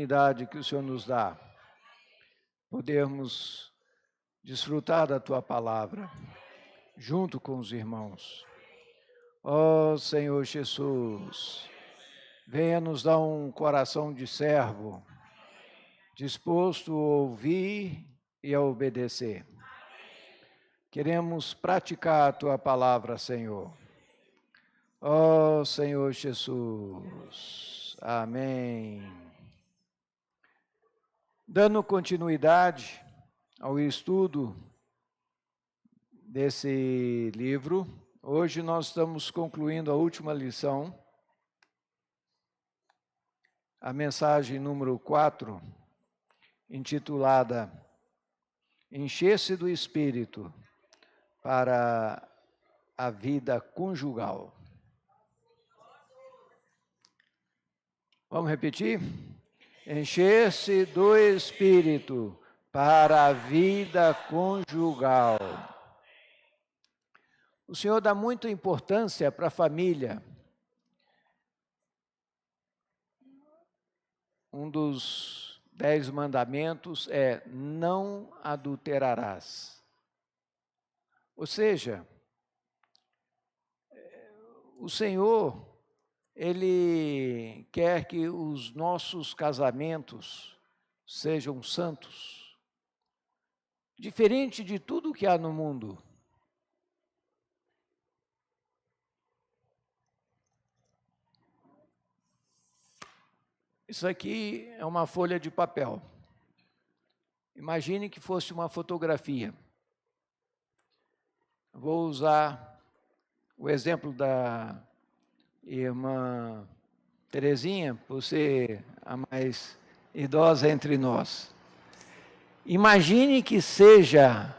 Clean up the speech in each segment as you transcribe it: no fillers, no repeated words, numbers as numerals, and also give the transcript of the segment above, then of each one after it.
oportunidade que o Senhor nos dá, podermos desfrutar da Tua palavra, junto com os irmãos. Ó Senhor Jesus, venha nos dar um coração de servo, disposto a ouvir e a obedecer. Queremos praticar a Tua palavra, Senhor. Ó Senhor Jesus, amém. Dando continuidade ao estudo desse livro, hoje nós estamos concluindo a última lição, a mensagem número 4, intitulada Encher-se do Espírito para a vida conjugal. Vamos repetir? Encher-se do Espírito para a vida conjugal. O Senhor dá muita importância para a família. Um dos 10 mandamentos é: não adulterarás. Ou seja, o Senhor, Ele quer que os nossos casamentos sejam santos, diferente de tudo que há no mundo. Isso aqui é uma folha de papel. Imagine que fosse uma fotografia. Vou usar o exemplo da irmã Terezinha, por ser a mais idosa entre nós. Imagine que seja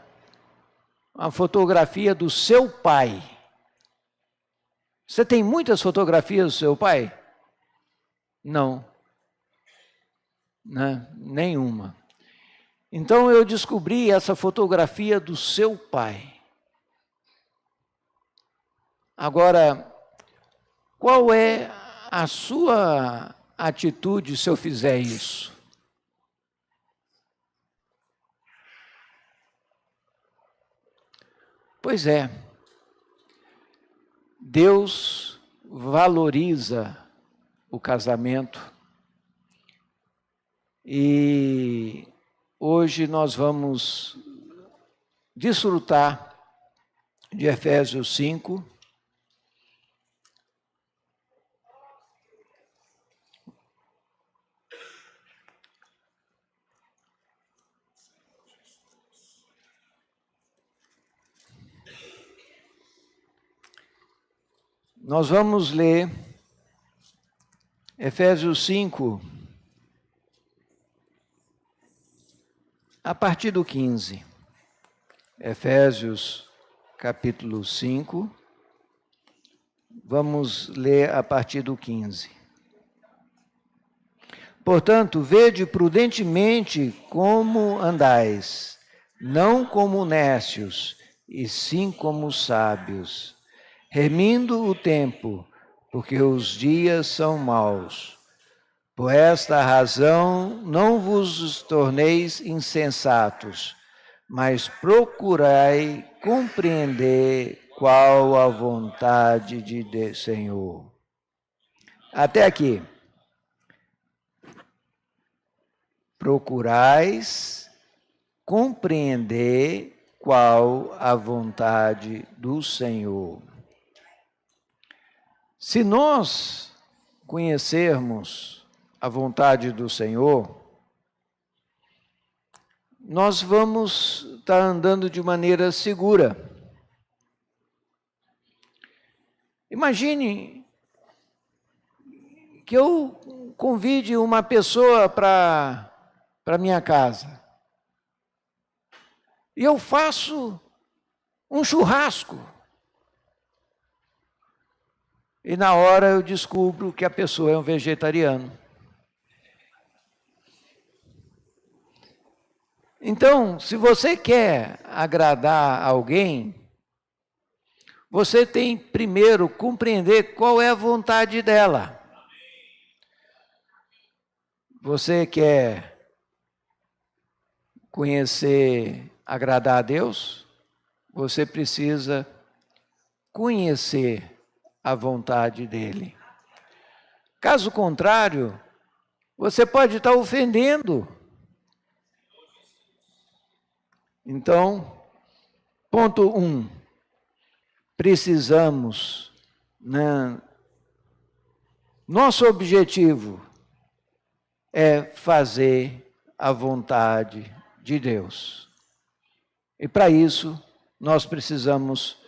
uma fotografia do seu pai. Você tem muitas fotografias do seu pai? Não. Nenhuma. Então eu descobri essa fotografia do seu pai. Agora, qual é a sua atitude se eu fizer isso? Pois é, Deus valoriza o casamento. E hoje nós vamos desfrutar de Efésios 5. Nós vamos ler Efésios 5, a partir do 15. Efésios, capítulo 5, vamos ler a partir do 15. Portanto, vede prudentemente como andais, não como nécios, e sim como sábios, remindo o tempo, porque os dias são maus. Por esta razão, não vos torneis insensatos, mas procurai compreender qual a vontade de Deus, Senhor. Até aqui. Procurais compreender qual a vontade do Senhor. Se nós conhecermos a vontade do Senhor, nós vamos estar andando de maneira segura. Imagine que eu convide uma pessoa para minha casa e eu faço um churrasco. E na hora eu descubro que a pessoa é um vegetariano. Então, se você quer agradar alguém, você tem primeiro compreender qual é a vontade dela. Você quer conhecer, agradar a Deus? Você precisa conhecer a vontade dEle. Caso contrário, você pode estar ofendendo. Então, ponto 1, precisamos, né? Nosso objetivo é fazer a vontade de Deus. E para isso, nós precisamos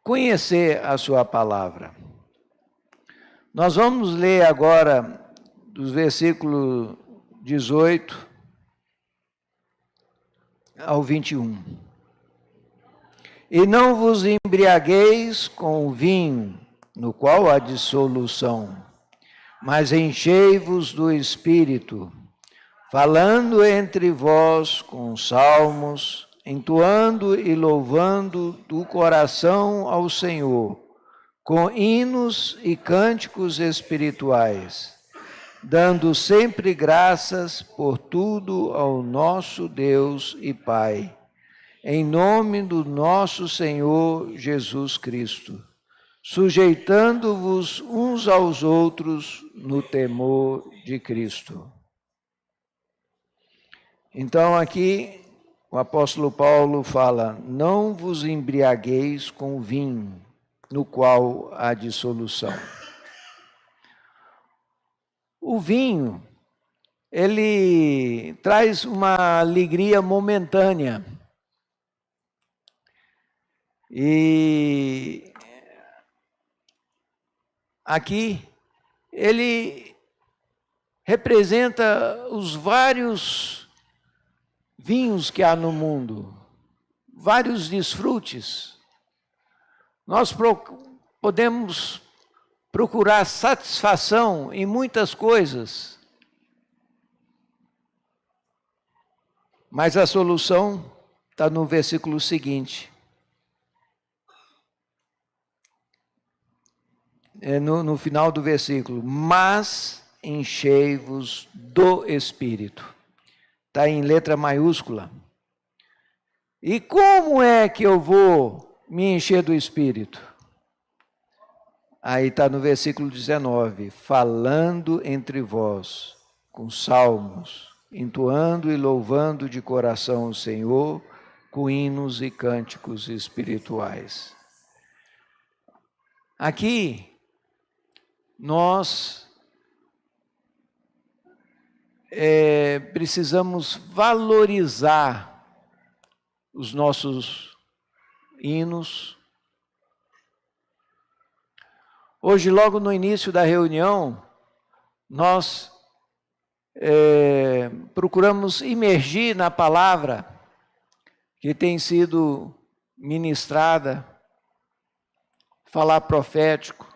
conhecer a sua palavra. Nós vamos ler agora dos versículos 18 ao 21. E não vos embriagueis com o vinho, no qual há dissolução, mas enchei-vos do Espírito, falando entre vós com salmos, entoando e louvando do coração ao Senhor, com hinos e cânticos espirituais, dando sempre graças por tudo ao nosso Deus e Pai, em nome do nosso Senhor Jesus Cristo, sujeitando-vos uns aos outros no temor de Cristo. Então aqui o apóstolo Paulo fala, não vos embriagueis com vinho, no qual há dissolução. O vinho, ele traz uma alegria momentânea. E aqui ele representa os vários vinhos que há no mundo, vários desfrutes. Nós podemos procurar satisfação em muitas coisas, mas a solução está no versículo seguinte. No final do versículo, mas enchei-vos do Espírito. Está em letra maiúscula. E como é que eu vou me encher do Espírito? Aí está no versículo 19, falando entre vós, com salmos, entoando e louvando de coração o Senhor, com hinos e cânticos espirituais. Aqui, nós precisamos valorizar os nossos hinos. Hoje, logo no início da reunião, nós procuramos imergir na palavra que tem sido ministrada, falar profético.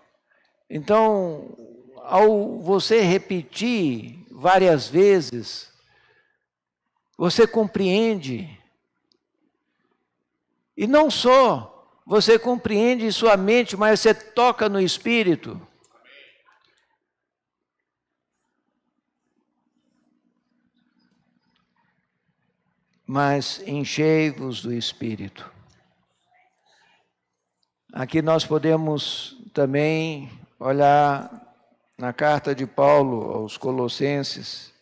Então, ao você repetir várias vezes, você compreende. E não só você compreende em sua mente, mas você toca no Espírito. Mas enchei-vos do Espírito. Aqui nós podemos também olhar na carta de Paulo aos Colossenses.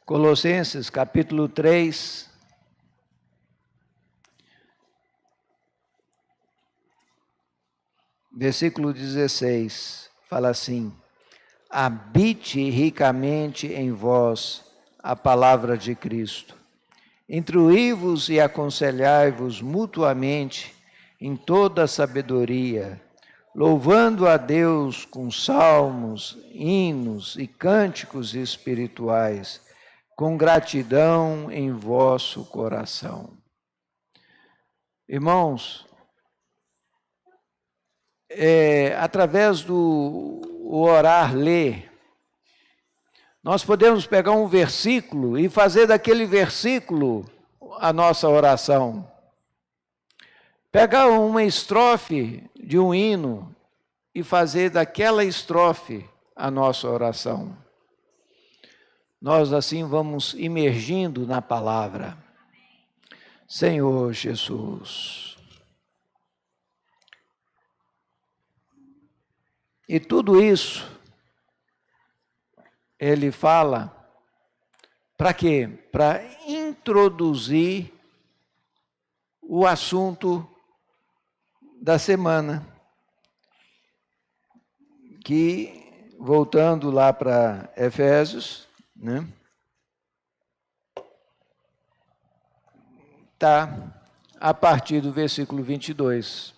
Colossenses, capítulo 3, versículo 16, fala assim: habite ricamente em vós a palavra de Cristo. Instruí-vos e aconselhai-vos mutuamente em toda a sabedoria, louvando a Deus com salmos, hinos e cânticos espirituais, com gratidão em vosso coração. Irmãos, através do orar, ler, Nós podemos pegar um versículo e fazer daquele versículo a nossa oração. Pegar uma estrofe de um hino e fazer daquela estrofe a nossa oração. Nós assim vamos imergindo na palavra. Senhor Jesus. E tudo isso, ele fala, para quê? Para introduzir o assunto da semana. Que, voltando lá para Efésios, né? Tá a partir do versículo 22.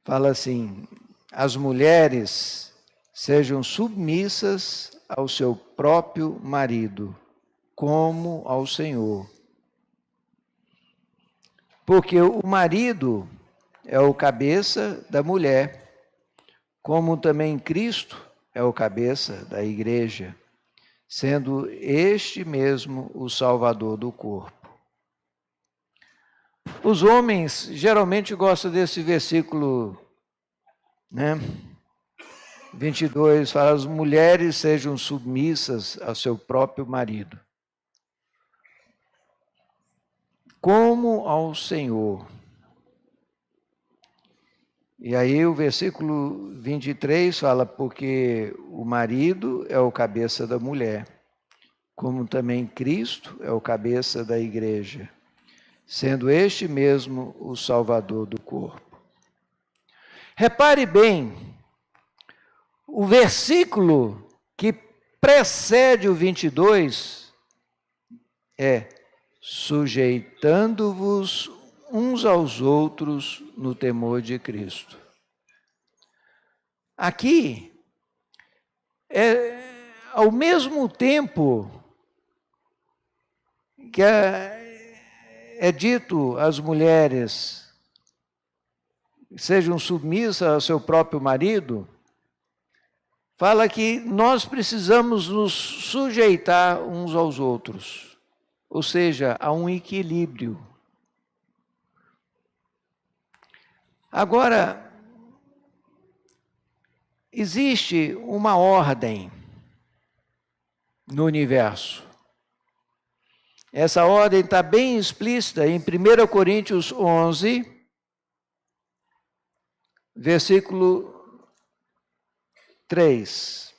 Fala assim: as mulheres sejam submissas ao seu próprio marido, como ao Senhor. Porque o marido é o cabeça da mulher, como também Cristo é o cabeça da igreja, sendo este mesmo o Salvador do corpo. Os homens geralmente gostam desse versículo, né? 22, fala, as mulheres sejam submissas ao seu próprio marido, como ao Senhor. E aí o versículo 23 fala, porque o marido é o cabeça da mulher, como também Cristo é o cabeça da igreja, sendo este mesmo o Salvador do corpo. Repare bem, o versículo que precede o 22 é sujeitando-vos uns aos outros no temor de Cristo. Aqui, ao mesmo tempo que é dito às mulheres sejam submissas ao seu próprio marido, fala que nós precisamos nos sujeitar uns aos outros, ou seja, a um equilíbrio. Agora, existe uma ordem no universo. Essa ordem está bem explícita em 1 Coríntios 11, versículo 3.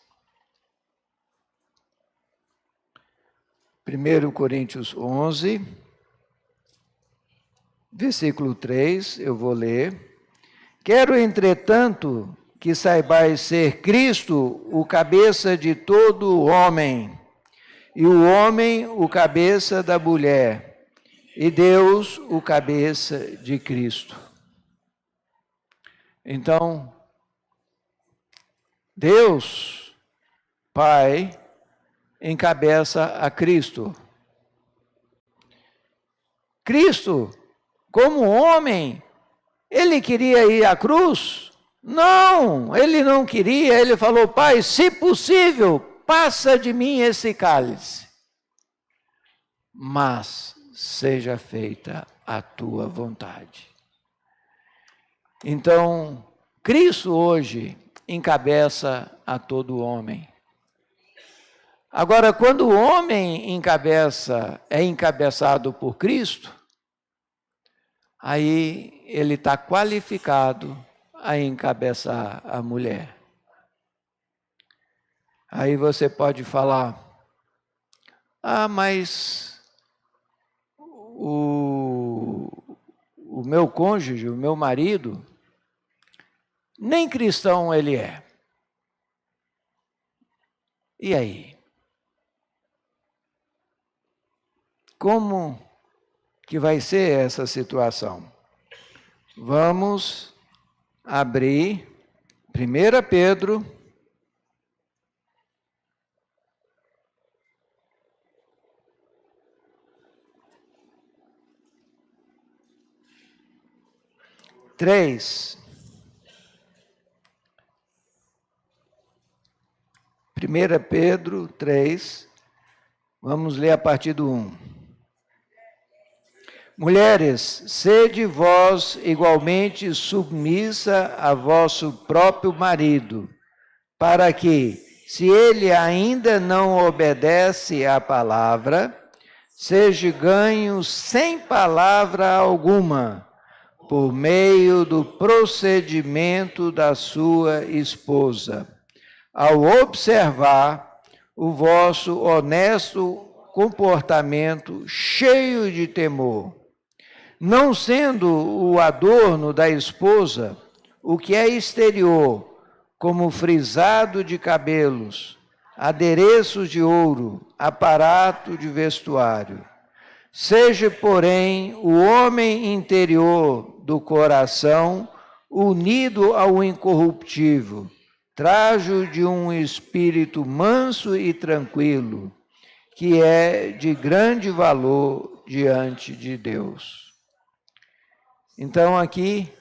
1 Coríntios 11, versículo 3, eu vou ler. Quero, entretanto, que saibais ser Cristo o cabeça de todo homem, e o homem o cabeça da mulher, e Deus o cabeça de Cristo. Então, Deus, Pai, encabeça a Cristo. Cristo, como homem, ele queria ir à cruz? Não, ele não queria, ele falou, Pai, se possível, passa de mim esse cálice, mas seja feita a tua vontade. Então, Cristo hoje encabeça a todo homem. Agora, quando o homem é encabeçado por Cristo, aí ele está qualificado a encabeçar a mulher. Aí você pode falar, mas o meu cônjuge, o meu marido, nem cristão ele é. E aí? Como que vai ser essa situação? Vamos abrir 1 Pedro, 1 Pedro 3, vamos ler a partir do 1. Mulheres, sede vós igualmente submissa a vosso próprio marido, para que, se ele ainda não obedece à palavra, seja ganho sem palavra alguma, por meio do procedimento da sua esposa, ao observar o vosso honesto comportamento cheio de temor, não sendo o adorno da esposa o que é exterior, como frisado de cabelos, adereços de ouro, aparato de vestuário. Seja, porém, o homem interior do coração unido ao incorruptível, trajo de um espírito manso e tranquilo, que é de grande valor diante de Deus. Então aqui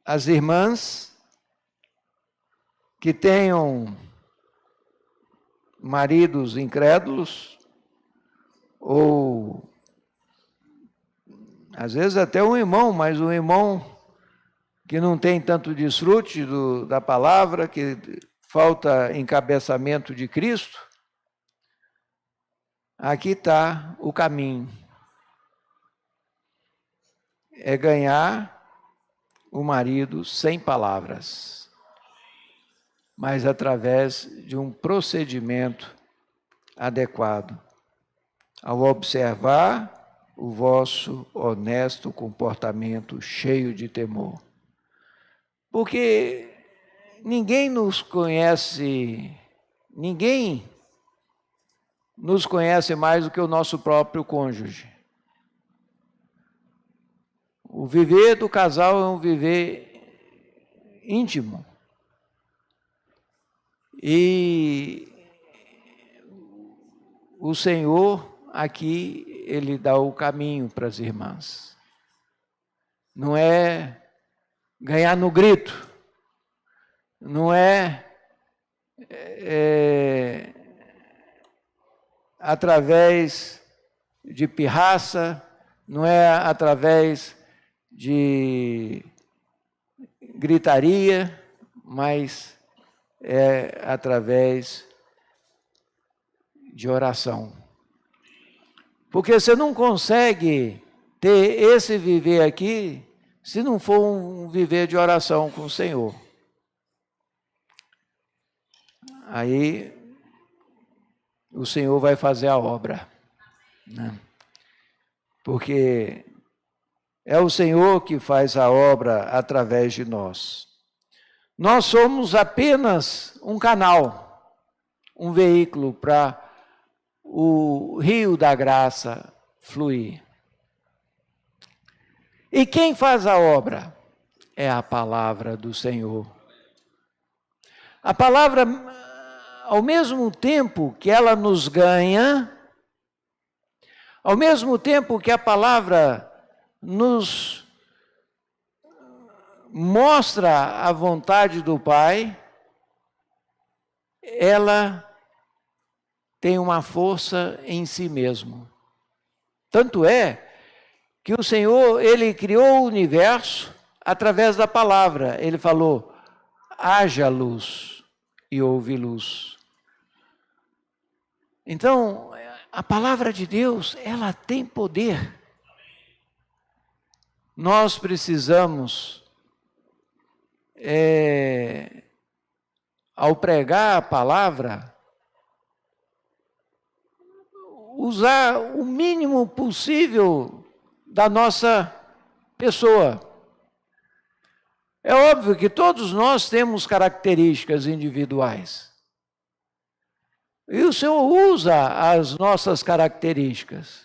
as irmãs que tenham maridos incrédulos, ou às vezes até um irmão, mas um irmão que não tem tanto desfrute da palavra, que falta encabeçamento de Cristo, aqui está o caminho. É ganhar o marido sem palavras, mas através de um procedimento adequado, ao observar o vosso honesto comportamento cheio de temor. Porque ninguém nos conhece mais do que o nosso próprio cônjuge. O viver do casal é um viver íntimo. E o Senhor aqui, Ele dá o caminho para as irmãs. Não é ganhar no grito, não é através de pirraça, não é através de gritaria, mas é através de oração. Porque você não consegue ter esse viver aqui se não for um viver de oração com o Senhor. Aí o Senhor vai fazer a obra, né? Porque é o Senhor que faz a obra através de nós. Nós somos apenas um canal, um veículo para o rio da graça fluir. E quem faz a obra? É a palavra do Senhor. A palavra, ao mesmo tempo que ela nos ganha, ao mesmo tempo que a palavra nos mostra a vontade do Pai, ela tem uma força em si mesmo. Tanto é que o Senhor, Ele criou o universo através da palavra. Ele falou, haja luz, e houve luz. Então, a palavra de Deus, ela tem poder. Nós precisamos, ao pregar a palavra, usar o mínimo possível da nossa pessoa. É óbvio que todos nós temos características individuais. E o Senhor usa as nossas características.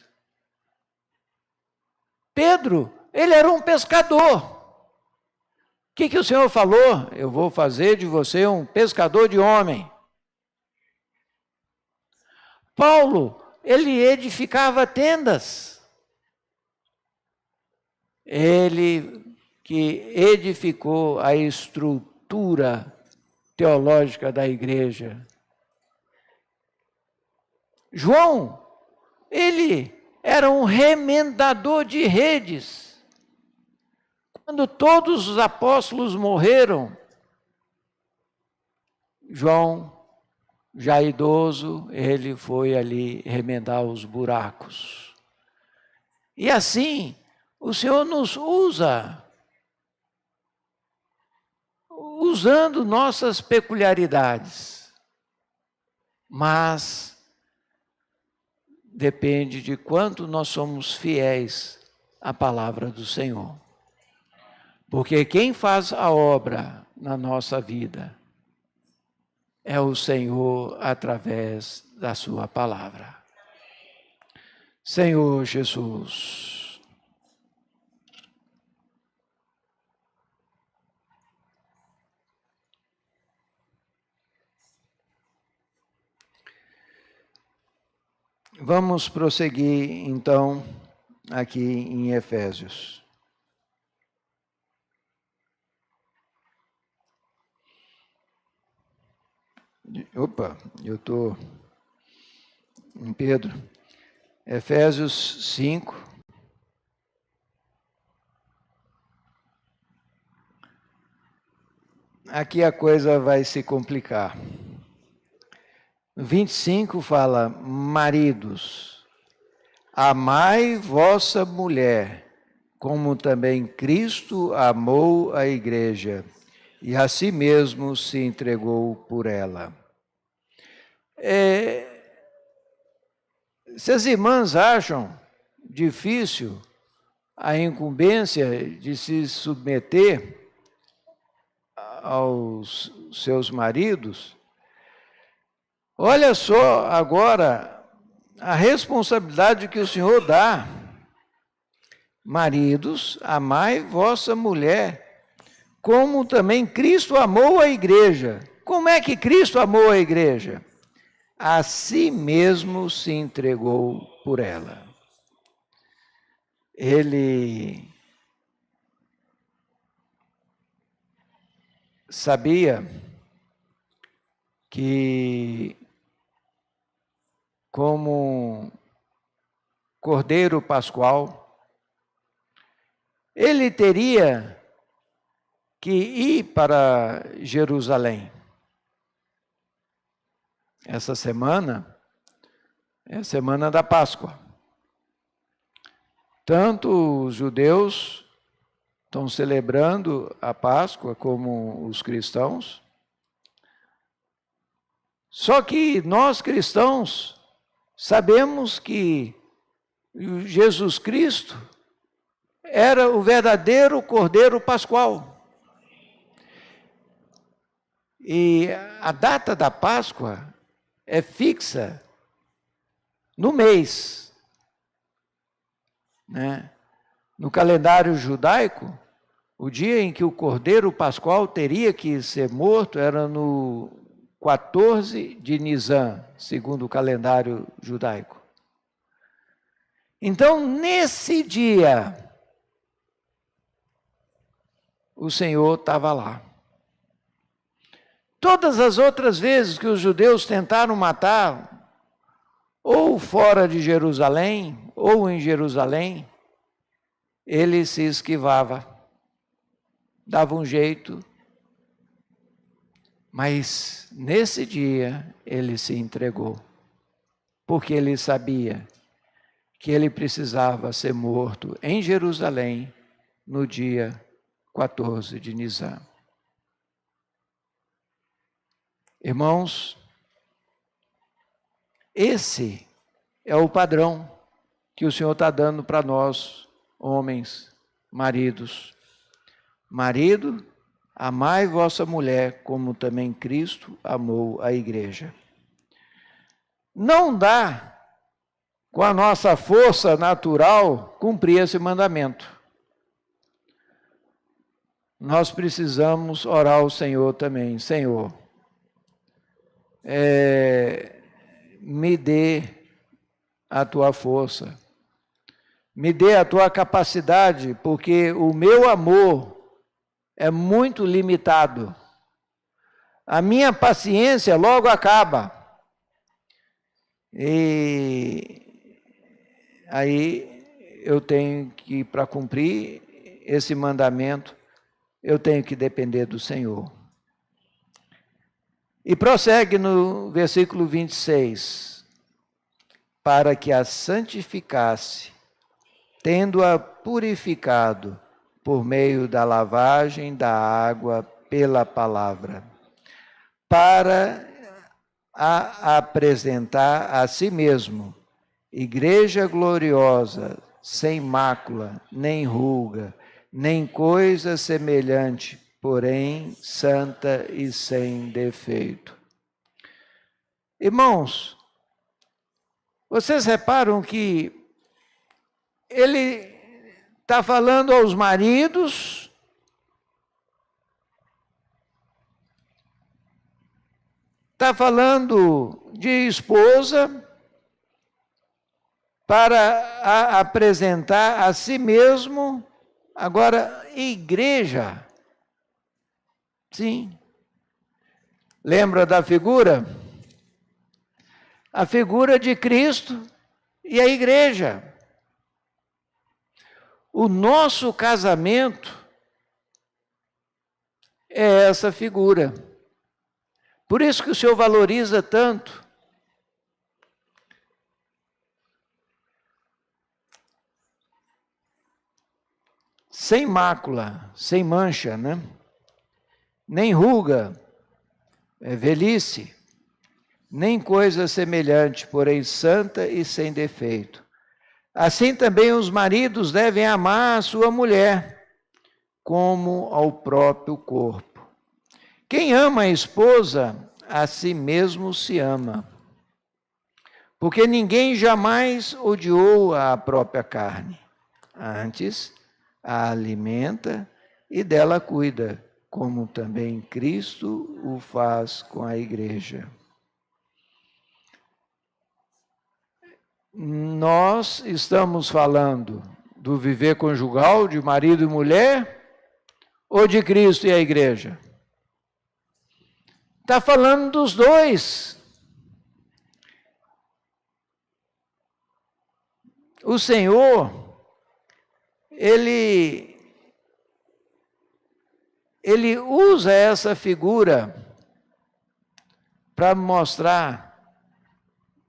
Pedro, ele era um pescador. O que o Senhor falou? Eu vou fazer de você um pescador de homem. Paulo, ele edificava tendas. Ele que edificou a estrutura teológica da igreja. João, ele era um remendador de redes. Quando todos os apóstolos morreram, João, já idoso, ele foi ali remendar os buracos. E assim, o Senhor nos usa, usando nossas peculiaridades, mas depende de quanto nós somos fiéis à palavra do Senhor. Porque quem faz a obra na nossa vida é o Senhor através da sua palavra. Senhor Jesus. Vamos prosseguir, então, aqui em Efésios. Opa, eu estou em Pedro. Efésios 5. Aqui a coisa vai se complicar. 25 fala: maridos, amai vossa mulher, como também Cristo amou a igreja, e a si mesmo se entregou por ela. Se as irmãs acham difícil a incumbência de se submeter aos seus maridos, olha só agora a responsabilidade que o Senhor dá. Maridos, amai vossa mulher, como também Cristo amou a igreja. Como é que Cristo amou a igreja? A si mesmo se entregou por ela. Ele sabia que, como Cordeiro Pascual, ele teria que ir para Jerusalém. Essa semana é a semana da Páscoa. Tanto os judeus estão celebrando a Páscoa como os cristãos. Só que nós cristãos sabemos que Jesus Cristo era o verdadeiro Cordeiro Pascual. E a data da Páscoa é fixa no mês, né? No calendário judaico, o dia em que o Cordeiro Pascual teria que ser morto era no 14 de Nisan, segundo o calendário judaico. Então, nesse dia, o Senhor estava lá. Todas as outras vezes que os judeus tentaram matar, ou fora de Jerusalém, ou em Jerusalém, ele se esquivava, dava um jeito, mas nesse dia ele se entregou, porque ele sabia que ele precisava ser morto em Jerusalém no dia 14 de Nisan. Irmãos, esse é o padrão que o Senhor está dando para nós, homens, maridos. Marido, amai vossa mulher, como também Cristo amou a igreja. Não dá, com a nossa força natural, cumprir esse mandamento. Nós precisamos orar ao Senhor também. Senhor, me dê a tua força Me dê a tua capacidade, porque o meu amor é muito limitado. A minha paciência logo acaba. E aí eu tenho que, para cumprir esse mandamento, eu tenho que depender do Senhor. E prossegue no versículo 26. Para que a santificasse, tendo-a purificado por meio da lavagem da água pela palavra, para a apresentar a si mesmo, igreja gloriosa, sem mácula, nem ruga, nem coisa semelhante, porém santa e sem defeito. Irmãos, vocês reparam que ele está falando aos maridos, está falando de esposa, para apresentar a si mesmo, agora igreja. Sim. Lembra da figura? A figura de Cristo e a igreja. O nosso casamento é essa figura. Por isso que o Senhor valoriza tanto. Sem mácula, sem mancha, né? Nem ruga, velhice, nem coisa semelhante, porém santa e sem defeito. Assim também os maridos devem amar a sua mulher, como ao próprio corpo. Quem ama a esposa, a si mesmo se ama. Porque ninguém jamais odiou a própria carne. Antes, a alimenta e dela cuida, como também Cristo o faz com a igreja. Nós estamos falando do viver conjugal, de marido e mulher, ou de Cristo e a igreja? Está falando dos dois. O Senhor, Ele usa essa figura para mostrar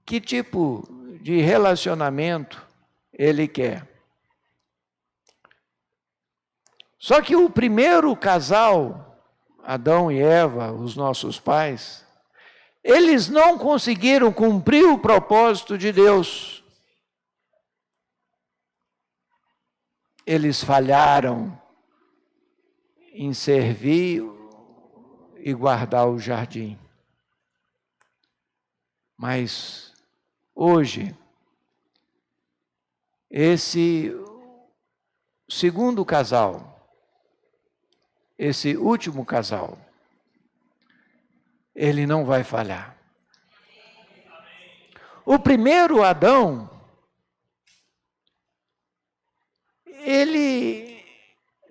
que tipo de relacionamento Ele quer. Só que o primeiro casal, Adão e Eva, os nossos pais, eles não conseguiram cumprir o propósito de Deus. Eles falharam em servir e guardar o jardim. Mas hoje, esse segundo casal, esse último casal, ele não vai falhar. O primeiro Adão, ele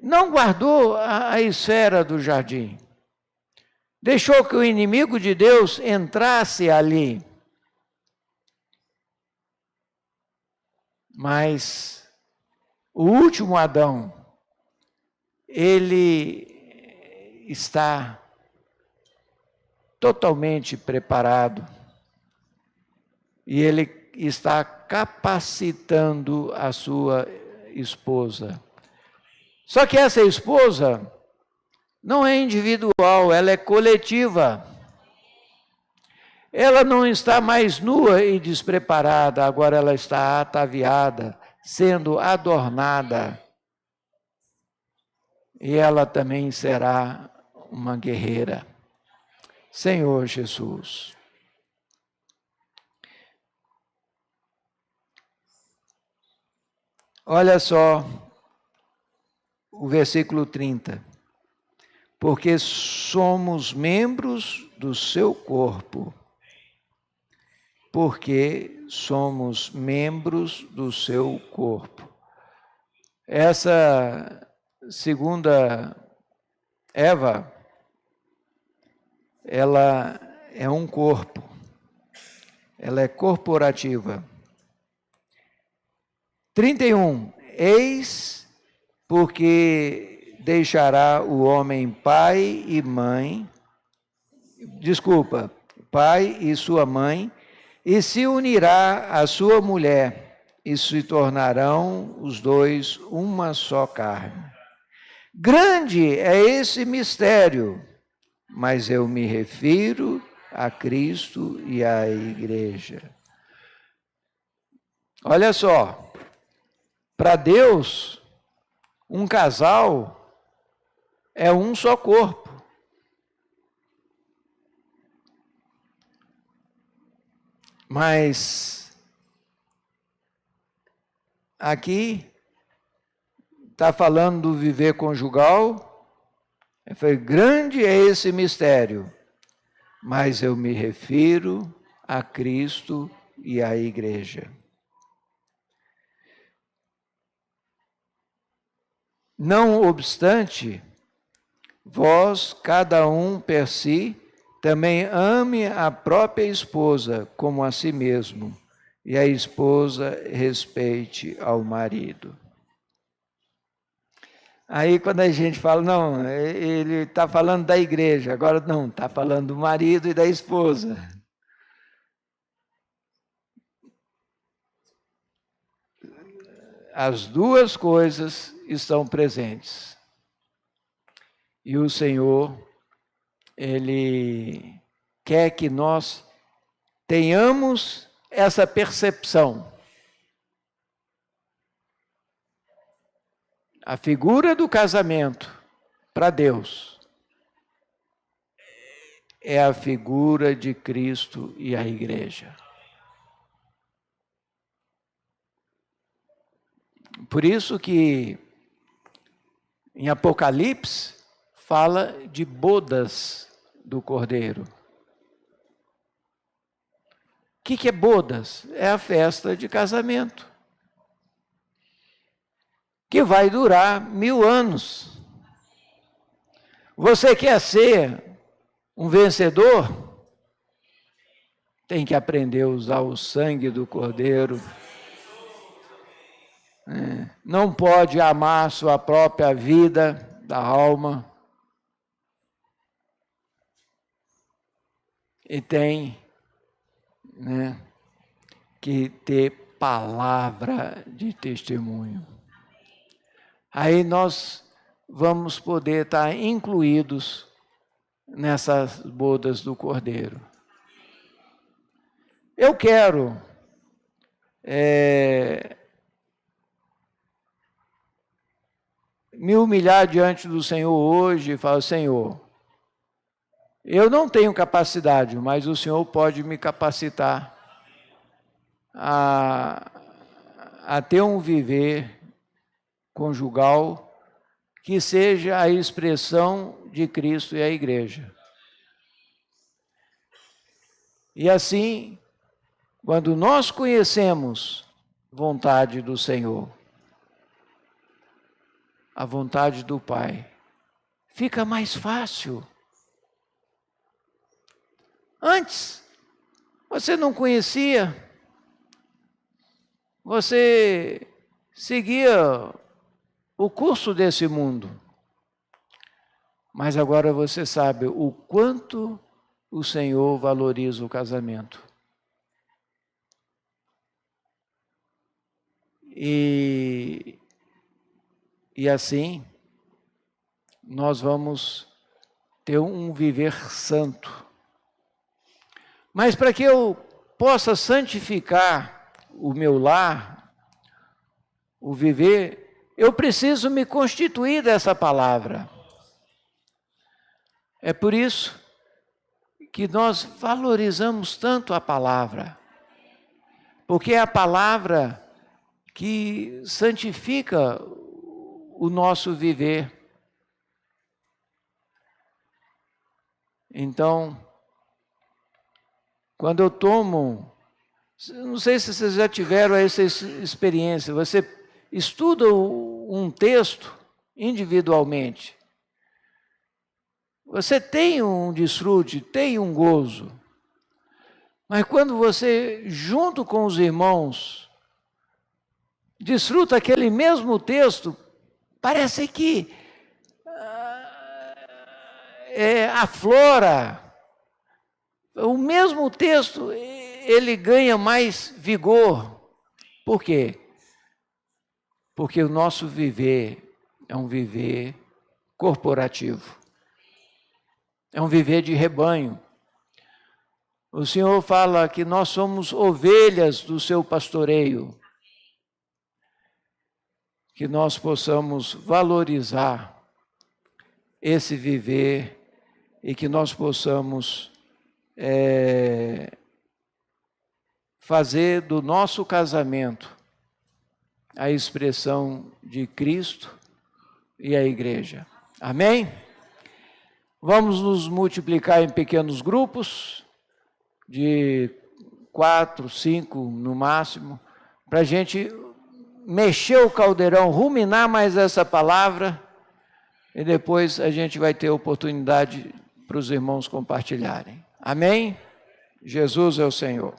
não guardou a esfera do jardim. Deixou que o inimigo de Deus entrasse ali. Mas o último Adão, ele está totalmente preparado e ele está capacitando a sua esposa. Só que essa esposa não é individual, ela é coletiva. Ela não está mais nua e despreparada, agora ela está ataviada, sendo adornada. E ela também será uma guerreira. Senhor Jesus. Olha só o versículo 30. Porque somos membros do seu corpo. Porque somos membros do seu corpo. Essa segunda Eva, ela é um corpo, ela é corporativa. 31, eis porque deixará o homem pai e sua mãe, e se unirá à sua mulher, e se tornarão os dois uma só carne. Grande é esse mistério, mas eu me refiro a Cristo e à igreja. Olha só, para Deus, um casal é um só corpo. Mas aqui está falando do viver conjugal. Foi grande é esse mistério, mas eu me refiro a Cristo e à igreja. Não obstante, vós, cada um per si, também ame a própria esposa como a si mesmo, e a esposa respeite ao marido. Aí quando a gente fala, não, ele está falando da igreja, agora não, está falando do marido e da esposa. As duas coisas estão presentes. E o Senhor, Ele quer que nós tenhamos essa percepção. A figura do casamento, para Deus, é a figura de Cristo e a igreja. Por isso que em Apocalipse fala de bodas do Cordeiro. O que é bodas? É a festa de casamento, que vai durar 1000 anos. Você quer ser um vencedor? Tem que aprender a usar o sangue do Cordeiro. Não pode amar sua própria vida, da alma. E tem, que ter palavra de testemunho. Aí nós vamos poder estar incluídos nessas bodas do Cordeiro. Eu quero me humilhar diante do Senhor hoje e falar, Senhor, eu não tenho capacidade, mas o Senhor pode me capacitar a ter um viver conjugal que seja a expressão de Cristo e a igreja. E assim, quando nós conhecemos a vontade do Senhor, a vontade do Pai, fica mais fácil. Antes, você não conhecia, você seguia o curso desse mundo, mas agora você sabe o quanto o Senhor valoriza o casamento. E assim, nós vamos ter um viver santo. Mas para que eu possa santificar o meu lar, o viver, eu preciso me constituir dessa palavra. É por isso que nós valorizamos tanto a palavra, porque é a palavra que santifica o nosso viver. Então, quando eu tomo, não sei se vocês já tiveram essa experiência, você estuda o um texto individualmente, você tem um desfrute, tem um gozo. Mas quando você, junto com os irmãos, desfruta aquele mesmo texto, parece que aflora. O mesmo texto, ele ganha mais vigor. Por quê? Porque o nosso viver é um viver corporativo. É um viver de rebanho. O Senhor fala que nós somos ovelhas do seu pastoreio. Que nós possamos valorizar esse viver e que nós possamos fazer do nosso casamento a expressão de Cristo e a igreja. Amém? Vamos nos multiplicar em pequenos grupos, de 4, 5 no máximo, para a gente mexer o caldeirão, ruminar mais essa palavra, e depois a gente vai ter oportunidade para os irmãos compartilharem. Amém? Jesus é o Senhor.